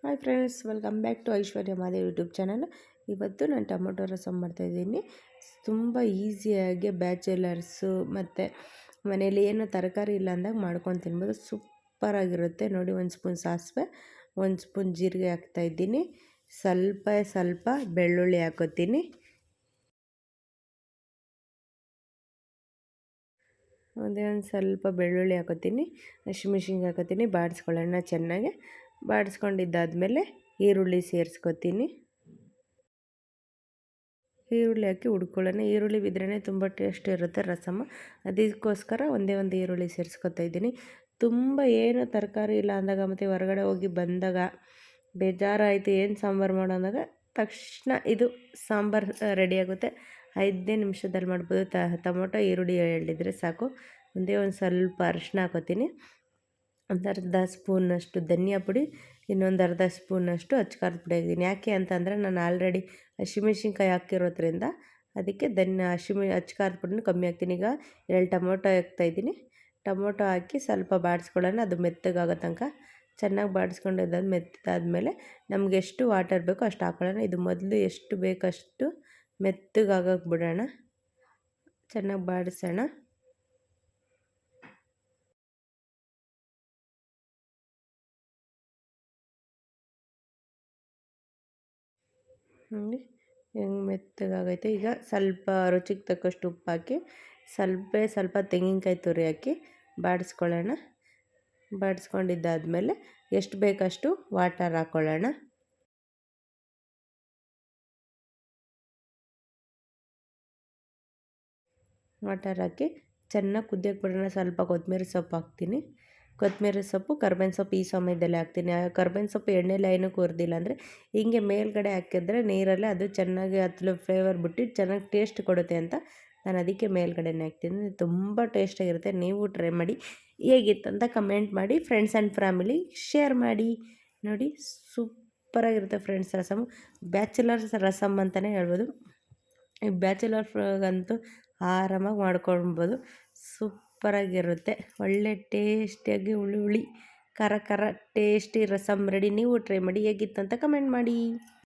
Hi friends, welcome back to Aishwarya Madev YouTube channel. ಇವತ್ತು ನಾನು tomato rasam ಮಾಡ್ತಾಯಿದ್ದೀನಿ. ತುಂಬ ಈಸಿಯಾಗಿ ಬ್ಯಾಚುಲರ್ಸು ಮತ್ತು ಮನೇಲಿ ಏನು ತರಕಾರಿ ಇಲ್ಲ ಅಂದಾಗ ಮಾಡ್ಕೊಂಡು ತಿನ್ಬೋದು. ಸೂಪರಾಗಿರುತ್ತೆ ನೋಡಿ. 1 ಸ್ಪೂನ್ ಸಾಸಿವೆ, 1 ಸ್ಪೂನ್ ಜೀರಿಗೆ ಹಾಕ್ತಾಯಿದ್ದೀನಿ. ಸ್ವಲ್ಪ ಬೆಳ್ಳುಳ್ಳಿ ಹಾಕೋತೀನಿ. ಒಂದು ಸ್ವಲ್ಪ ಬೆಳ್ಳುಳ್ಳಿ ಹಾಕೋತೀನಿ, ಹಸಿಮೆಣ್ಸಿನ್ಕಾಯಿ ಹಾಕೋತೀನಿ. ಬಾಡಿಸ್ಕೊಳ್ಳೋಣ ಚೆನ್ನಾಗಿ. ಬಾಡಿಸ್ಕೊಂಡಿದ್ದಾದಮೇಲೆ ಈರುಳ್ಳಿ ಸೇರಿಸ್ಕೊತೀನಿ. ಈರುಳ್ಳಿ ಹಾಕಿ ಹುಡ್ಕೊಳ್ಳೋಣ. ಈರುಳ್ಳಿ ಬಿದ್ರೇ ತುಂಬ ಟೇಸ್ಟ್ ಇರುತ್ತೆ ರಸಮ್. ಅದಕ್ಕೋಸ್ಕರ ಒಂದೇ ಒಂದು ಈರುಳ್ಳಿ ಸೇರಿಸ್ಕೊತಾ ಇದ್ದೀನಿ. ತುಂಬ ಏನು ತರಕಾರಿ ಇಲ್ಲ ಅಂದಾಗ ಮತ್ತು ಹೊರಗಡೆ ಹೋಗಿ ಬಂದಾಗ ಬೇಜಾರಾಯಿತು ಏನು ಸಾಂಬಾರು ಮಾಡೋ ಅಂದಾಗ ತಕ್ಷಣ ಇದು ಸಾಂಬಾರು ರೆಡಿಯಾಗುತ್ತೆ. 5 ನಿಮಿಷದಲ್ಲಿ ಮಾಡ್ಬೋದು. ಟೊಮೊಟೊ ಈರುಳ್ಳಿ ಹೇಳಿದರೆ ಸಾಕು. ಒಂದೇ ಒಂದು ಸ್ವಲ್ಪ ಅರಿಶಿನ ಹಾಕೋತೀನಿ, ಒಂದು ಅರ್ಧ ಸ್ಪೂನಷ್ಟು ಧನಿಯಾ ಪುಡಿ, ಇನ್ನೊಂದು ಅರ್ಧ ಸ್ಪೂನಷ್ಟು ಅಚ್ಕಾರದ ಪುಡಿ ಹಾಕಿದ್ದೀನಿ. ಯಾಕೆ ಅಂತಂದರೆ ನಾನು ಆಲ್ರೆಡಿ ಹಸಿಮೆಣ್ಸಿನ್ಕಾಯಿ ಹಾಕಿರೋದ್ರಿಂದ ಅದಕ್ಕೆ ಅಚ್ಕಾರದ ಪುಡಿನೂ ಕಮ್ಮಿ ಹಾಕ್ತೀನಿ. ಈಗ 2 ಟೊಮೊಟೊ ಹಾಕ್ತಾಯಿದ್ದೀನಿ. ಟೊಮೊಟೊ ಹಾಕಿ ಸ್ವಲ್ಪ ಬಾಡಿಸ್ಕೊಳ್ಳೋಣ. ಅದು ಮೆತ್ತಗಾಗೋ ತನಕ ಚೆನ್ನಾಗಿ ಬಾಡಿಸ್ಕೊಂಡಿದ್ದಾದ ಮೆತ್ತದಾದಮೇಲೆ ನಮ್ಗೆ ಎಷ್ಟು ವಾಟರ್ ಬೇಕೋ ಅಷ್ಟು ಹಾಕೊಳ್ಳೋಣ. ಇದು ಮೊದಲು ಎಷ್ಟು ಬೇಕಷ್ಟು ಮೆತ್ತಗಾಗಕ್ಕೆ ಬಿಡೋಣ. ಚೆನ್ನಾಗಿ ಬಾಡಿಸೋಣ. ನೋಡಿ ಹೆಂಗೆ ಮೆತ್ತಗಾಗೈತೆ. ಈಗ ಸ್ವಲ್ಪ ರುಚಿಗೆ ತಕ್ಕಷ್ಟು ಉಪ್ಪು ಹಾಕಿ ಸ್ವಲ್ಪ ತೆಂಗಿನಕಾಯಿ ತುರಿ ಹಾಕಿ ಬಾಡಿಸ್ಕೊಳ್ಳೋಣ. ಬಾಡಿಸ್ಕೊಂಡಿದ್ದಾದಮೇಲೆ ಎಷ್ಟು ಬೇಕಷ್ಟು ವಾಟರ್ ಹಾಕ್ಕೊಳ್ಳೋಣ. ವಾಟರ್ ಹಾಕಿ ಚೆನ್ನಾಗಿ ಕುದಿಯೋಕ್ಕೆ ಬಿಡೋಣ. ಸ್ವಲ್ಪ ಕೊತ್ತಂಬರಿ ಸೊಪ್ಪು ಹಾಕ್ತೀನಿ. ಕೊತ್ತಂಬರಿ ಸೊಪ್ಪು, ಕರ್ಬೇವಿನ ಸೊಪ್ಪು ಈ ಸಮಯದಲ್ಲಿ ಹಾಕ್ತೀನಿ. ಕರ್ಬೇವಿನ ಸೊಪ್ಪು ಎಣ್ಣೆಲಿ ಏನಕ್ಕೆ ಹುರಿದಿಲ್ಲ ಅಂದರೆ ಹಿಂಗೆ ಮೇಲ್ಗಡೆ ಹಾಕಿದ್ರೆ ನೀರಲ್ಲೇ ಅದು ಚೆನ್ನಾಗಿ ಹತ್ತಲು ಫ್ಲೇವರ್ ಬಿಟ್ಟು ಚೆನ್ನಾಗಿ ಟೇಸ್ಟ್ ಕೊಡುತ್ತೆ ಅಂತ ನಾನು ಅದಕ್ಕೆ ಮೇಲ್ಗಡೆನೇ ಹಾಕ್ತೀನಿ. ತುಂಬ ಟೇಸ್ಟಾಗಿರುತ್ತೆ. ನೀವು ಟ್ರೈ ಮಾಡಿ. ಹೇಗಿತ್ತಂತ ಕಮೆಂಟ್ ಮಾಡಿ. ಫ್ರೆಂಡ್ಸ್ ಆ್ಯಂಡ್ ಫ್ಯಾಮಿಲಿ ಶೇರ್ ಮಾಡಿ. ನೋಡಿ ಸೂಪರಾಗಿರುತ್ತೆ ಫ್ರೆಂಡ್ಸ್ ರಸಮ್. ಬ್ಯಾಚುಲರ್ಸ್ ರಸಮ್ ಅಂತಲೇ ಹೇಳ್ಬೋದು. ಈ ಬ್ಯಾಚುಲರ್ಗಂತೂ ಆರಾಮಾಗಿ ಮಾಡ್ಕೊಳ್ಬೋದು. ಸೂಪರಾಗಿರುತ್ತೆ. ಒಳ್ಳೆ ಟೇಸ್ಟಿಯಾಗಿ ಹುಳಿ ಖಾರ ಟೇಸ್ಟಿ ರಸಮ್ ರೆಡಿ. ನೀವು ಟ್ರೈ ಮಾಡಿ. ಹೇಗಿತ್ತು ಅಂತ ಕಮೆಂಟ್ ಮಾಡಿ.